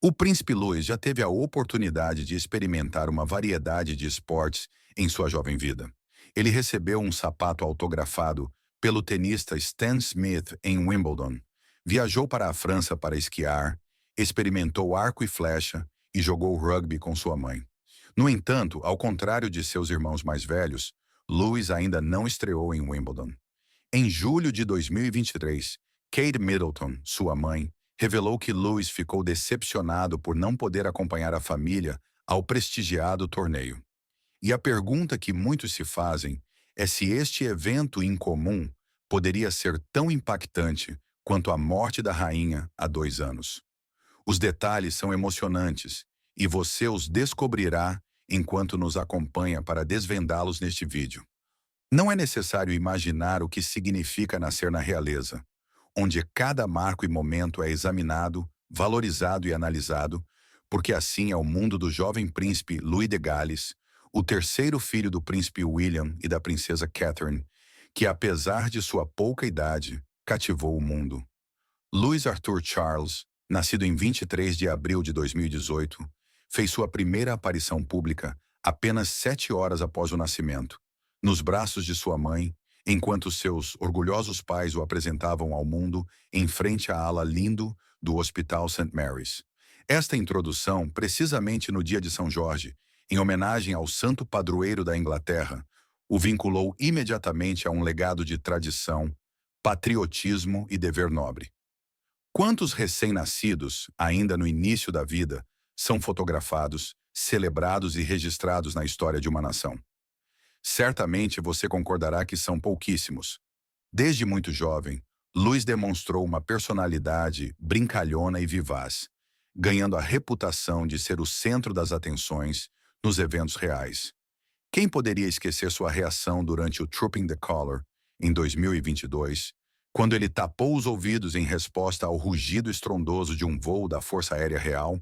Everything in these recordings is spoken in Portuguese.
O príncipe Louis já teve a oportunidade de experimentar uma variedade de esportes em sua jovem vida. Ele recebeu um sapato autografado pelo tenista Stan Smith em Wimbledon, viajou para a França para esquiar, experimentou arco e flecha e jogou rugby com sua mãe. No entanto, ao contrário de seus irmãos mais velhos, Louis ainda não estreou em Wimbledon. Em julho de 2023, Kate Middleton, sua mãe, revelou que Lewis ficou decepcionado por não poder acompanhar a família ao prestigiado torneio. E a pergunta que muitos se fazem é se este evento incomum poderia ser tão impactante quanto a morte da rainha há 2 anos. Os detalhes são emocionantes e você os descobrirá enquanto nos acompanha para desvendá-los neste vídeo. Não é necessário imaginar o que significa nascer na realeza, onde cada marco e momento é examinado, valorizado e analisado, porque assim é o mundo do jovem príncipe Louis de Gales, o terceiro filho do príncipe William e da princesa Catherine, que apesar de sua pouca idade, cativou o mundo. Louis Arthur Charles, nascido em 23 de abril de 2018, fez sua primeira aparição pública apenas 7 horas após o nascimento, nos braços de sua mãe, enquanto seus orgulhosos pais o apresentavam ao mundo em frente à ala lindo do Hospital St. Mary's. Esta introdução, precisamente no dia de São Jorge, em homenagem ao santo padroeiro da Inglaterra, o vinculou imediatamente a um legado de tradição, patriotismo e dever nobre. Quantos recém-nascidos, ainda no início da vida, são fotografados, celebrados e registrados na história de uma nação? Certamente você concordará que são pouquíssimos. Desde muito jovem, Luiz demonstrou uma personalidade brincalhona e vivaz, ganhando a reputação de ser o centro das atenções nos eventos reais. Quem poderia esquecer sua reação durante o Trooping the Colour, em 2022, quando ele tapou os ouvidos em resposta ao rugido estrondoso de um voo da Força Aérea Real?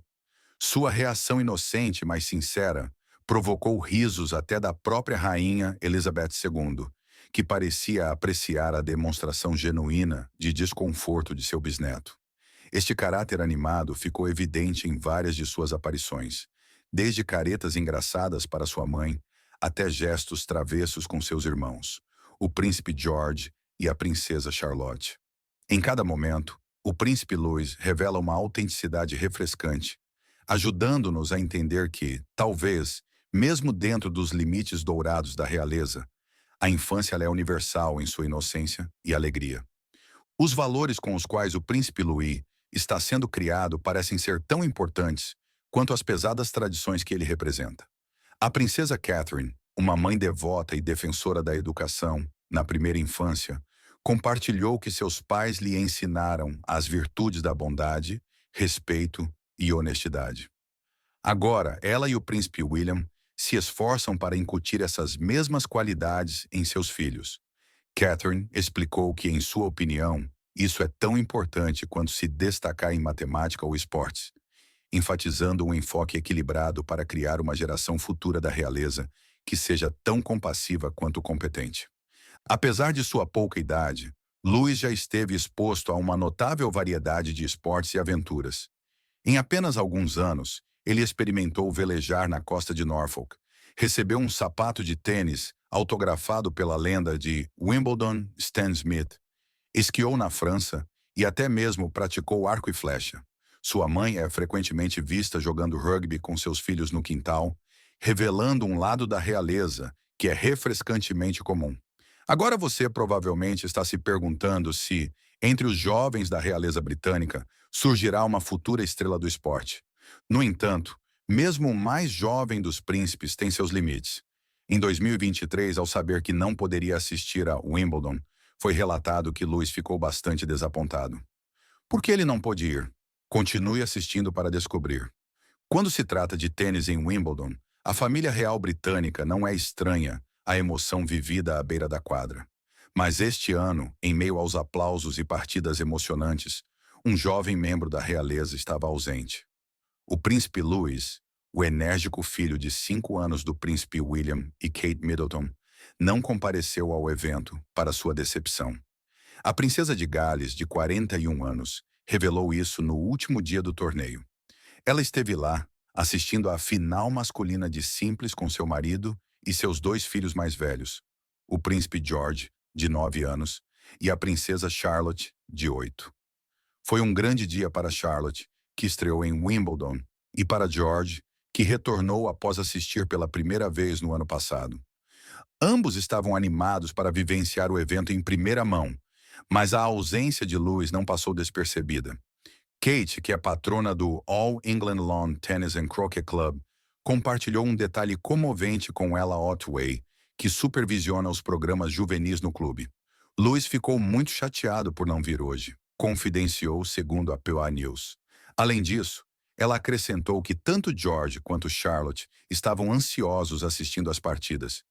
Sua reação inocente, mas sincera, provocou risos até da própria rainha Elizabeth II, que parecia apreciar a demonstração genuína de desconforto de seu bisneto. Este caráter animado ficou evidente em várias de suas aparições, desde caretas engraçadas para sua mãe, até gestos travessos com seus irmãos, o príncipe George e a princesa Charlotte. Em cada momento, o príncipe Louis revela uma autenticidade refrescante, ajudando-nos a entender que, talvez, mesmo dentro dos limites dourados da realeza, a infância ela é universal em sua inocência e alegria. Os valores com os quais o príncipe Louis está sendo criado parecem ser tão importantes quanto as pesadas tradições que ele representa. A princesa Catherine, uma mãe devota e defensora da educação na primeira infância, compartilhou que seus pais lhe ensinaram as virtudes da bondade, respeito e honestidade. Agora, ela e o príncipe William se esforçam para incutir essas mesmas qualidades em seus filhos. Catherine explicou que, em sua opinião, isso é tão importante quanto se destacar em matemática ou esportes, enfatizando um enfoque equilibrado para criar uma geração futura da realeza que seja tão compassiva quanto competente. Apesar de sua pouca idade, Louis já esteve exposto a uma notável variedade de esportes e aventuras. Em apenas alguns anos, ele experimentou velejar na costa de Norfolk, recebeu um sapato de tênis autografado pela lenda de Wimbledon Stan Smith, esquiou na França e até mesmo praticou arco e flecha. Sua mãe é frequentemente vista jogando rugby com seus filhos no quintal, revelando um lado da realeza que é refrescantemente comum. Agora você provavelmente está se perguntando se, entre os jovens da realeza britânica, surgirá uma futura estrela do esporte. No entanto, mesmo o mais jovem dos príncipes tem seus limites. Em 2023, ao saber que não poderia assistir a Wimbledon, foi relatado que Louis ficou bastante desapontado. Por que ele não pôde ir? Continue assistindo para descobrir. Quando se trata de tênis em Wimbledon, a família real britânica não é estranha à emoção vivida à beira da quadra. Mas este ano, em meio aos aplausos e partidas emocionantes, um jovem membro da realeza estava ausente. O príncipe Louis, o enérgico filho de 5 anos do príncipe William e Kate Middleton, não compareceu ao evento para sua decepção. A princesa de Gales, de 41 anos, revelou isso no último dia do torneio. Ela esteve lá, assistindo à final masculina de simples com seu marido e seus dois filhos mais velhos, o príncipe George, de 9 anos, e a princesa Charlotte, de 8. Foi um grande dia para Charlotte, que estreou em Wimbledon, e para George, que retornou após assistir pela primeira vez no ano passado. Ambos estavam animados para vivenciar o evento em primeira mão, mas a ausência de Lewis não passou despercebida. Kate, que é patrona do All England Lawn Tennis and Croquet Club, compartilhou um detalhe comovente com Ella Otway, que supervisiona os programas juvenis no clube. Lewis ficou muito chateado por não vir hoje, confidenciou segundo a POA News. Além disso, ela acrescentou que tanto George quanto Charlotte estavam ansiosos assistindo às partidas.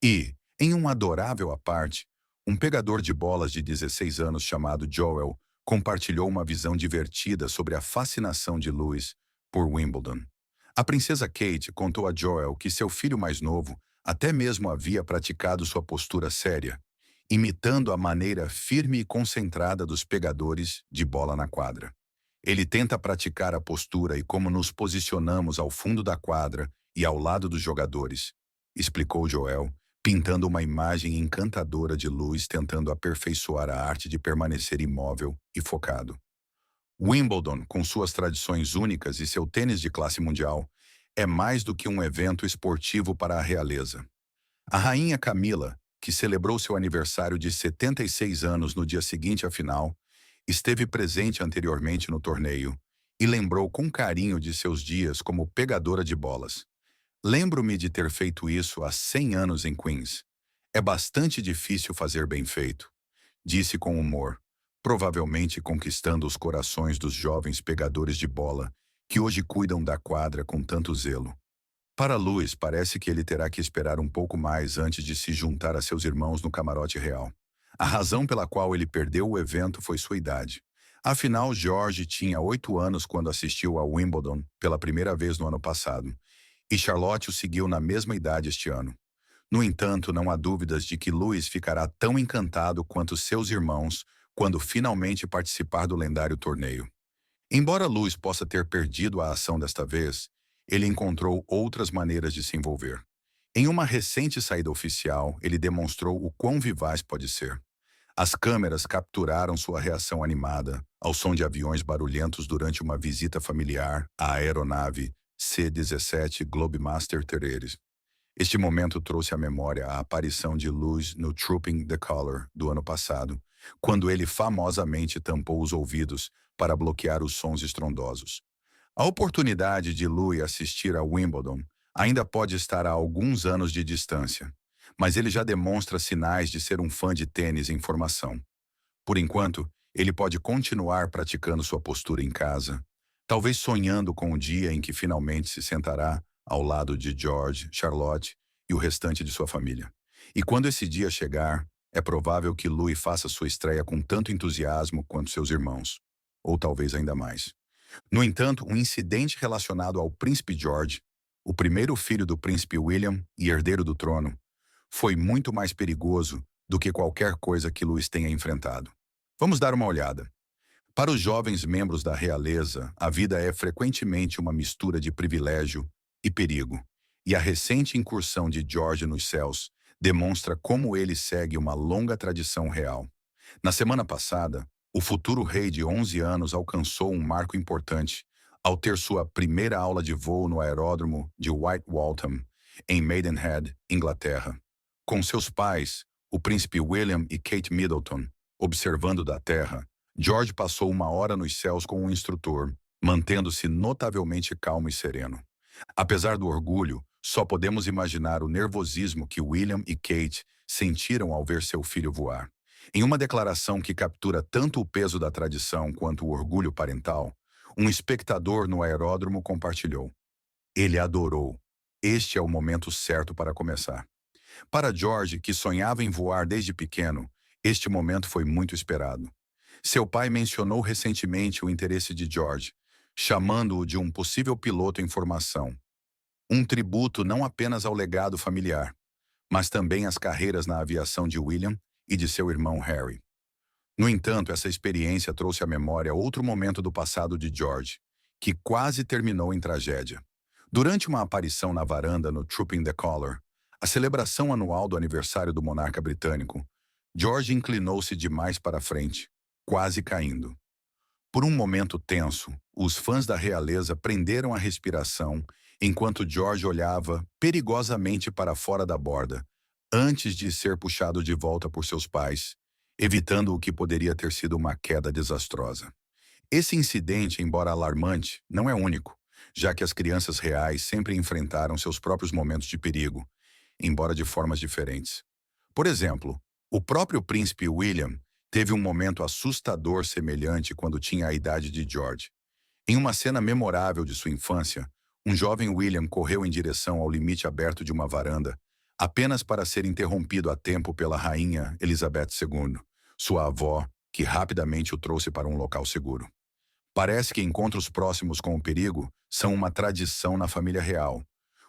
E, em um adorável à parte, um pegador de bolas de 16 anos chamado Joel compartilhou uma visão divertida sobre a fascinação de Lewis por Wimbledon. A princesa Kate contou a Joel que seu filho mais novo até mesmo havia praticado sua postura séria, imitando a maneira firme e concentrada dos pegadores de bola na quadra. Ele tenta praticar a postura e como nos posicionamos ao fundo da quadra e ao lado dos jogadores, explicou Joel, pintando uma imagem encantadora de Lewis tentando aperfeiçoar a arte de permanecer imóvel e focado. Wimbledon, com suas tradições únicas e seu tênis de classe mundial, é mais do que um evento esportivo para a realeza. A rainha Camila, que celebrou seu aniversário de 76 anos no dia seguinte à final, esteve presente anteriormente no torneio e lembrou com carinho de seus dias como pegadora de bolas. Lembro-me de ter feito isso há 100 anos em Queens. É bastante difícil fazer bem feito, disse com humor, provavelmente conquistando os corações dos jovens pegadores de bola que hoje cuidam da quadra com tanto zelo. Para Lewis, parece que ele terá que esperar um pouco mais antes de se juntar a seus irmãos no camarote real. A razão pela qual ele perdeu o evento foi sua idade. Afinal, George tinha 8 anos quando assistiu a Wimbledon pela primeira vez no ano passado, e Charlotte o seguiu na mesma idade este ano. No entanto, não há dúvidas de que Lewis ficará tão encantado quanto seus irmãos quando finalmente participar do lendário torneio. Embora Lewis possa ter perdido a ação desta vez, ele encontrou outras maneiras de se envolver. Em uma recente saída oficial, ele demonstrou o quão vivaz pode ser. As câmeras capturaram sua reação animada ao som de aviões barulhentos durante uma visita familiar à aeronave C-17 Globemaster Tereres. Este momento trouxe à memória a aparição de Lewis no Trooping the Colour do ano passado, quando ele famosamente tampou os ouvidos para bloquear os sons estrondosos. A oportunidade de Lewis assistir a Wimbledon ainda pode estar a alguns anos de distância, mas ele já demonstra sinais de ser um fã de tênis em formação. Por enquanto, ele pode continuar praticando sua postura em casa, talvez sonhando com o dia em que finalmente se sentará ao lado de George, Charlotte e o restante de sua família. E quando esse dia chegar, é provável que Lewis faça sua estreia com tanto entusiasmo quanto seus irmãos, ou talvez ainda mais. No entanto, um incidente relacionado ao príncipe George, o primeiro filho do príncipe William e herdeiro do trono, foi muito mais perigoso do que qualquer coisa que Lewis tenha enfrentado. Vamos dar uma olhada. Para os jovens membros da realeza, a vida é frequentemente uma mistura de privilégio e perigo, e a recente incursão de George nos céus demonstra como ele segue uma longa tradição real. Na semana passada, o futuro rei de 11 anos alcançou um marco importante ao ter sua primeira aula de voo no aeródromo de White Waltham, em Maidenhead, Inglaterra. Com seus pais, o príncipe William e Kate Middleton, observando da terra, George passou 1 hora nos céus com um instrutor, mantendo-se notavelmente calmo e sereno. Apesar do orgulho, só podemos imaginar o nervosismo que William e Kate sentiram ao ver seu filho voar. Em uma declaração que captura tanto o peso da tradição quanto o orgulho parental, um espectador no aeródromo compartilhou: "Ele adorou. Este é o momento certo para começar." Para George, que sonhava em voar desde pequeno, este momento foi muito esperado. Seu pai mencionou recentemente o interesse de George, chamando-o de um possível piloto em formação. Um tributo não apenas ao legado familiar, mas também às carreiras na aviação de William e de seu irmão Harry. No entanto, essa experiência trouxe à memória outro momento do passado de George, que quase terminou em tragédia. Durante uma aparição na varanda no Trooping the Colour, a celebração anual do aniversário do monarca britânico, George inclinou-se demais para a frente, quase caindo. Por um momento tenso, os fãs da realeza prenderam a respiração enquanto George olhava perigosamente para fora da borda, antes de ser puxado de volta por seus pais, evitando o que poderia ter sido uma queda desastrosa. Esse incidente, embora alarmante, não é único, já que as crianças reais sempre enfrentaram seus próprios momentos de perigo, embora de formas diferentes. Por exemplo, o próprio príncipe William teve um momento assustador semelhante quando tinha a idade de George. Em uma cena memorável de sua infância, um jovem William correu em direção ao limite aberto de uma varanda, apenas para ser interrompido a tempo pela rainha Elizabeth II, sua avó, que rapidamente o trouxe para um local seguro. Parece que encontros próximos com o perigo são uma tradição na família real,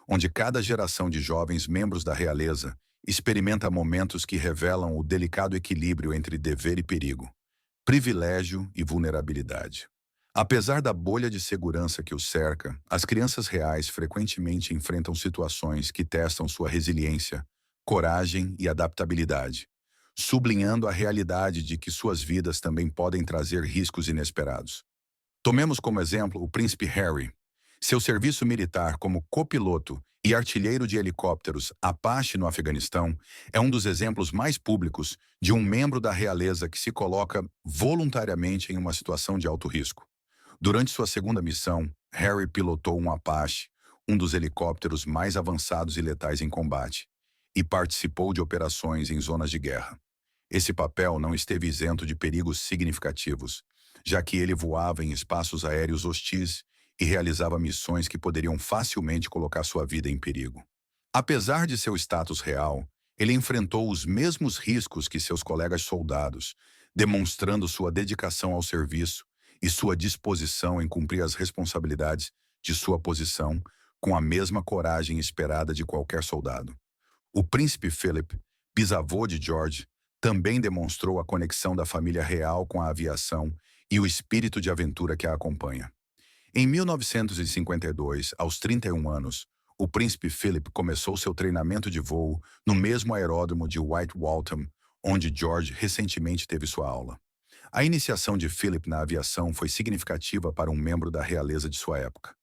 onde cada geração de jovens membros da realeza experimenta momentos que revelam o delicado equilíbrio entre dever e perigo, privilégio e vulnerabilidade. Apesar da bolha de segurança que os cerca, as crianças reais frequentemente enfrentam situações que testam sua resiliência, coragem e adaptabilidade, sublinhando a realidade de que suas vidas também podem trazer riscos inesperados. Tomemos como exemplo o príncipe Harry. Seu serviço militar como copiloto e artilheiro de helicópteros Apache no Afeganistão é um dos exemplos mais públicos de um membro da realeza que se coloca voluntariamente em uma situação de alto risco. Durante sua segunda missão, Harry pilotou um Apache, um dos helicópteros mais avançados e letais em combate, e participou de operações em zonas de guerra. Esse papel não esteve isento de perigos significativos, já que ele voava em espaços aéreos hostis e realizava missões que poderiam facilmente colocar sua vida em perigo. Apesar de seu status real, ele enfrentou os mesmos riscos que seus colegas soldados, demonstrando sua dedicação ao serviço e sua disposição em cumprir as responsabilidades de sua posição com a mesma coragem esperada de qualquer soldado. O príncipe Philip, bisavô de George, também demonstrou a conexão da família real com a aviação e o espírito de aventura que a acompanha. Em 1952, aos 31 anos, o príncipe Philip começou seu treinamento de voo no mesmo aeródromo de White Waltham, onde George recentemente teve sua aula. A iniciação de Philip na aviação foi significativa para um membro da realeza de sua época.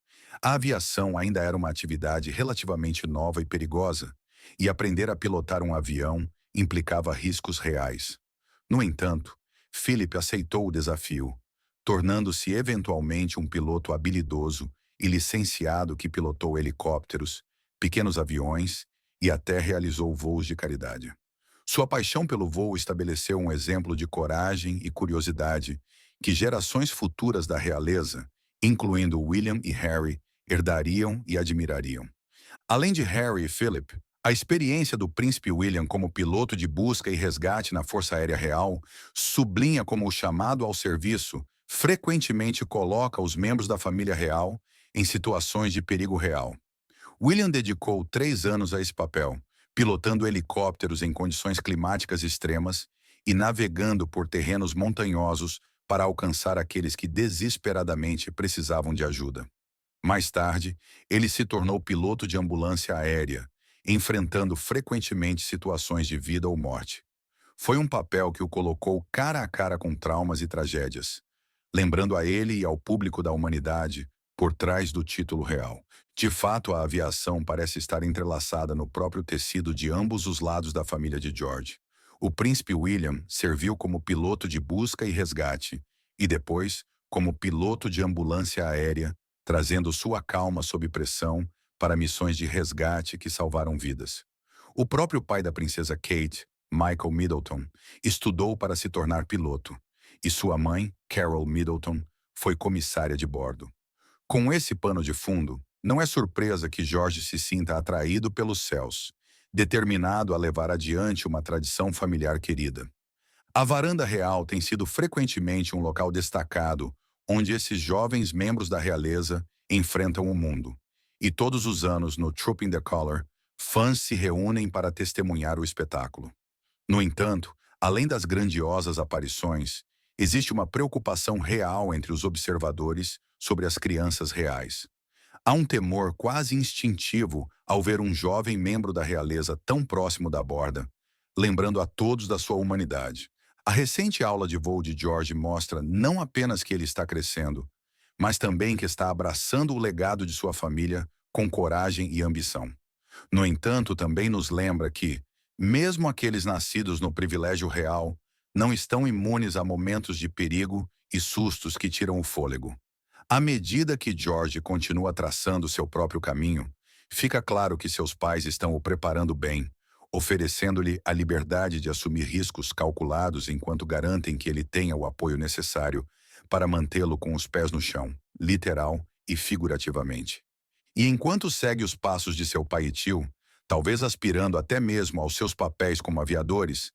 A aviação ainda era uma atividade relativamente nova e perigosa, e aprender a pilotar um avião implicava riscos reais. No entanto, Philip aceitou o desafio, tornando-se eventualmente um piloto habilidoso e licenciado que pilotou helicópteros, pequenos aviões e até realizou voos de caridade. Sua paixão pelo voo estabeleceu um exemplo de coragem e curiosidade que gerações futuras da realeza, incluindo William e Harry, herdariam e admirariam. Além de Harry e Philip, a experiência do príncipe William como piloto de busca e resgate na Força Aérea Real sublinha como o chamado ao serviço frequentemente coloca os membros da família real em situações de perigo real. William dedicou 3 anos a esse papel, pilotando helicópteros em condições climáticas extremas e navegando por terrenos montanhosos para alcançar aqueles que desesperadamente precisavam de ajuda. Mais tarde, ele se tornou piloto de ambulância aérea, enfrentando frequentemente situações de vida ou morte. Foi um papel que o colocou cara a cara com traumas e tragédias, lembrando a ele e ao público da humanidade por trás do título real. De fato, a aviação parece estar entrelaçada no próprio tecido de ambos os lados da família de George. O príncipe William serviu como piloto de busca e resgate, e depois como piloto de ambulância aérea, trazendo sua calma sob pressão para missões de resgate que salvaram vidas. O próprio pai da princesa Kate, Michael Middleton, estudou para se tornar piloto, e sua mãe, Carol Middleton, foi comissária de bordo. Com esse pano de fundo, não é surpresa que George se sinta atraído pelos céus, determinado a levar adiante uma tradição familiar querida. A varanda real tem sido frequentemente um local destacado onde esses jovens membros da realeza enfrentam o mundo. E todos os anos, no Trooping the Colour, fãs se reúnem para testemunhar o espetáculo. No entanto, além das grandiosas aparições, existe uma preocupação real entre os observadores sobre as crianças reais. Há um temor quase instintivo ao ver um jovem membro da realeza tão próximo da borda, lembrando a todos da sua humanidade. A recente aula de voo de George mostra não apenas que ele está crescendo, mas também que está abraçando o legado de sua família com coragem e ambição. No entanto, também nos lembra que, mesmo aqueles nascidos no privilégio real, não estão imunes a momentos de perigo e sustos que tiram o fôlego. À medida que George continua traçando seu próprio caminho, fica claro que seus pais estão o preparando bem, oferecendo-lhe a liberdade de assumir riscos calculados enquanto garantem que ele tenha o apoio necessário para mantê-lo com os pés no chão, literal e figurativamente. E enquanto segue os passos de seu pai e tio, talvez aspirando até mesmo aos seus papéis como aviadores,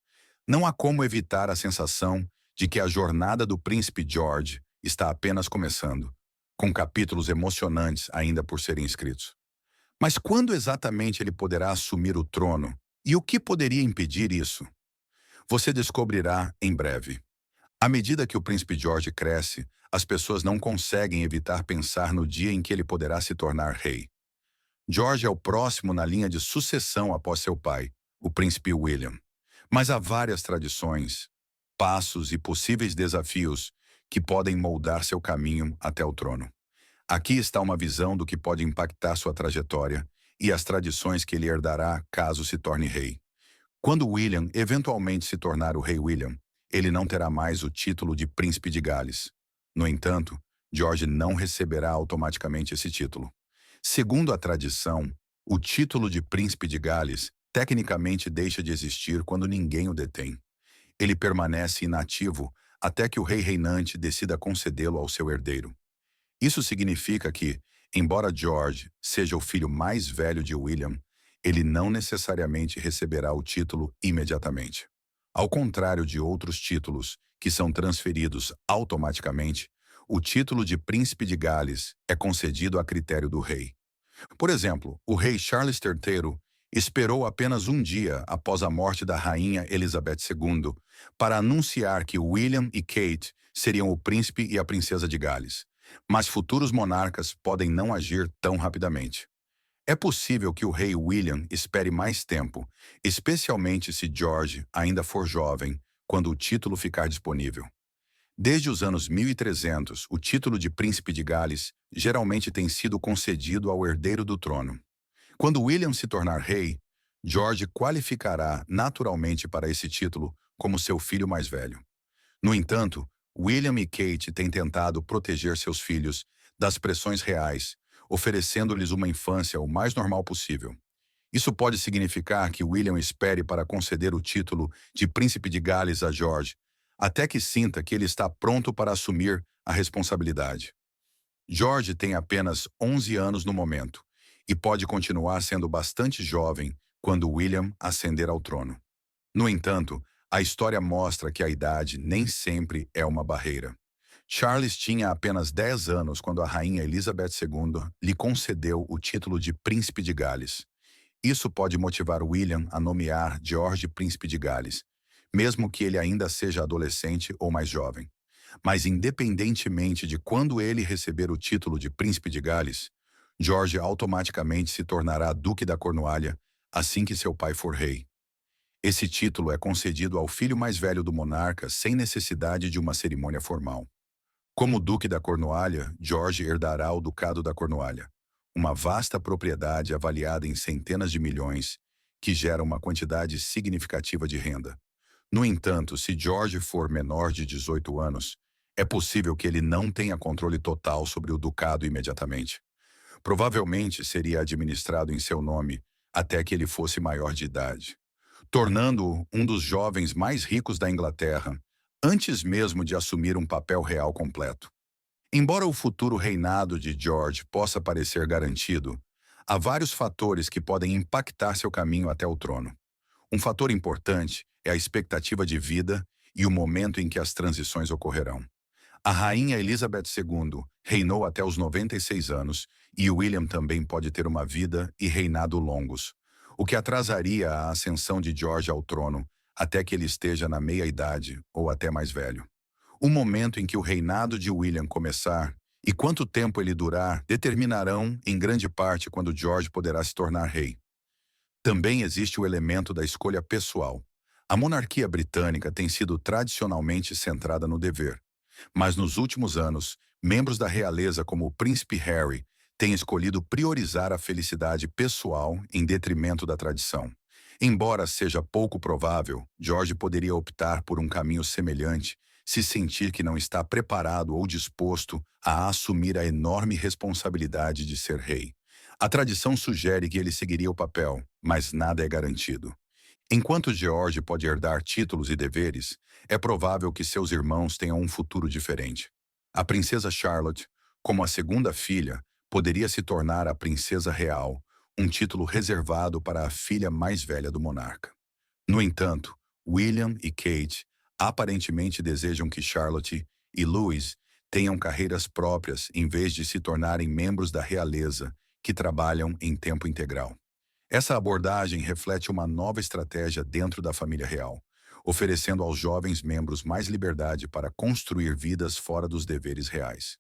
não há como evitar a sensação de que a jornada do príncipe George está apenas começando, com capítulos emocionantes ainda por serem escritos. Mas quando exatamente ele poderá assumir o trono? E o que poderia impedir isso? Você descobrirá em breve. À medida que o príncipe George cresce, as pessoas não conseguem evitar pensar no dia em que ele poderá se tornar rei. George é o próximo na linha de sucessão após seu pai, o príncipe William. Mas há várias tradições, passos e possíveis desafios que podem moldar seu caminho até o trono. Aqui está uma visão do que pode impactar sua trajetória e as tradições que ele herdará caso se torne rei. Quando William eventualmente se tornar o rei William, ele não terá mais o título de príncipe de Gales. No entanto, George não receberá automaticamente esse título. Segundo a tradição, o título de príncipe de Gales tecnicamente deixa de existir quando ninguém o detém. Ele permanece inativo até que o rei reinante decida concedê-lo ao seu herdeiro. Isso significa que, embora George seja o filho mais velho de William, ele não necessariamente receberá o título imediatamente. Ao contrário de outros títulos, que são transferidos automaticamente, o título de príncipe de Gales é concedido a critério do rei. Por exemplo, o rei Charles III esperou apenas um dia após a morte da rainha Elizabeth II para anunciar que William e Kate seriam o príncipe e a princesa de Gales. Mas futuros monarcas podem não agir tão rapidamente. É possível que o rei William espere mais tempo, especialmente se George ainda for jovem, quando o título ficar disponível. Desde os anos 1300, o título de príncipe de Gales geralmente tem sido concedido ao herdeiro do trono. Quando William se tornar rei, George qualificará naturalmente para esse título como seu filho mais velho. No entanto, William e Kate têm tentado proteger seus filhos das pressões reais, oferecendo-lhes uma infância o mais normal possível. Isso pode significar que William espere para conceder o título de príncipe de Gales a George, até que sinta que ele está pronto para assumir a responsabilidade. George tem apenas 11 anos no momento e pode continuar sendo bastante jovem quando William ascender ao trono. No entanto, a história mostra que a idade nem sempre é uma barreira. Charles tinha apenas 10 anos quando a rainha Elizabeth II lhe concedeu o título de príncipe de Gales. Isso pode motivar William a nomear George príncipe de Gales, mesmo que ele ainda seja adolescente ou mais jovem. Mas independentemente de quando ele receber o título de príncipe de Gales, George automaticamente se tornará duque da Cornualha assim que seu pai for rei. Esse título é concedido ao filho mais velho do monarca sem necessidade de uma cerimônia formal. Como duque da Cornualha, George herdará o ducado da Cornualha, uma vasta propriedade avaliada em centenas de milhões, que gera uma quantidade significativa de renda. No entanto, se George for menor de 18 anos, é possível que ele não tenha controle total sobre o ducado imediatamente. Provavelmente seria administrado em seu nome até que ele fosse maior de idade, tornando-o um dos jovens mais ricos da Inglaterra, antes mesmo de assumir um papel real completo. Embora o futuro reinado de George possa parecer garantido, há vários fatores que podem impactar seu caminho até o trono. Um fator importante é a expectativa de vida e o momento em que as transições ocorrerão. A rainha Elizabeth II reinou até os 96 anos e William também pode ter uma vida e reinado longos, o que atrasaria a ascensão de George ao trono até que ele esteja na meia-idade ou até mais velho. O momento em que o reinado de William começar E quanto tempo ele durar determinarão, em grande parte, quando George poderá se tornar rei. Também existe o elemento da escolha pessoal. A monarquia britânica tem sido tradicionalmente centrada no dever, mas nos últimos anos, membros da realeza como o príncipe Harry têm escolhido priorizar a felicidade pessoal em detrimento da tradição. Embora seja pouco provável, George poderia optar por um caminho semelhante se sentir que não está preparado ou disposto a assumir a enorme responsabilidade de ser rei. A tradição sugere que ele seguiria o papel, mas nada é garantido. Enquanto George pode herdar títulos e deveres, é provável que seus irmãos tenham um futuro diferente. A princesa Charlotte, como a segunda filha, poderia se tornar a princesa real, um título reservado para a filha mais velha do monarca. No entanto, William e Kate aparentemente desejam que Charlotte e Louis tenham carreiras próprias em vez de se tornarem membros da realeza que trabalham em tempo integral. Essa abordagem reflete uma nova estratégia dentro da família real, oferecendo aos jovens membros mais liberdade para construir vidas fora dos deveres reais.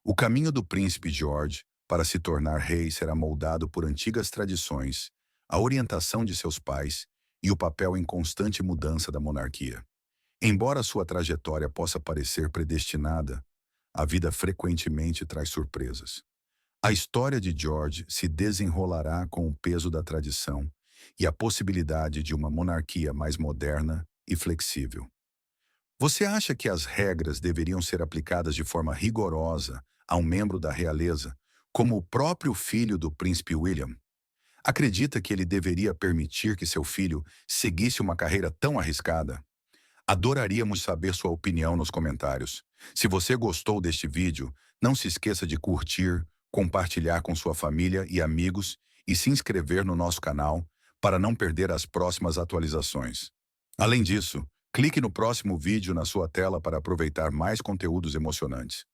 O caminho do príncipe George para se tornar rei será moldado por antigas tradições, a orientação de seus pais e o papel em constante mudança da monarquia. Embora sua trajetória possa parecer predestinada, a vida frequentemente traz surpresas. A história de George se desenrolará com o peso da tradição e a possibilidade de uma monarquia mais moderna e flexível. Você acha que as regras deveriam ser aplicadas de forma rigorosa a um membro da realeza, como o próprio filho do príncipe William? Acredita que ele deveria permitir que seu filho seguisse uma carreira tão arriscada? Adoraríamos saber sua opinião nos comentários. Se você gostou deste vídeo, não se esqueça de curtir, compartilhar com sua família e amigos e se inscrever no nosso canal para não perder as próximas atualizações. Além disso, clique no próximo vídeo na sua tela para aproveitar mais conteúdos emocionantes.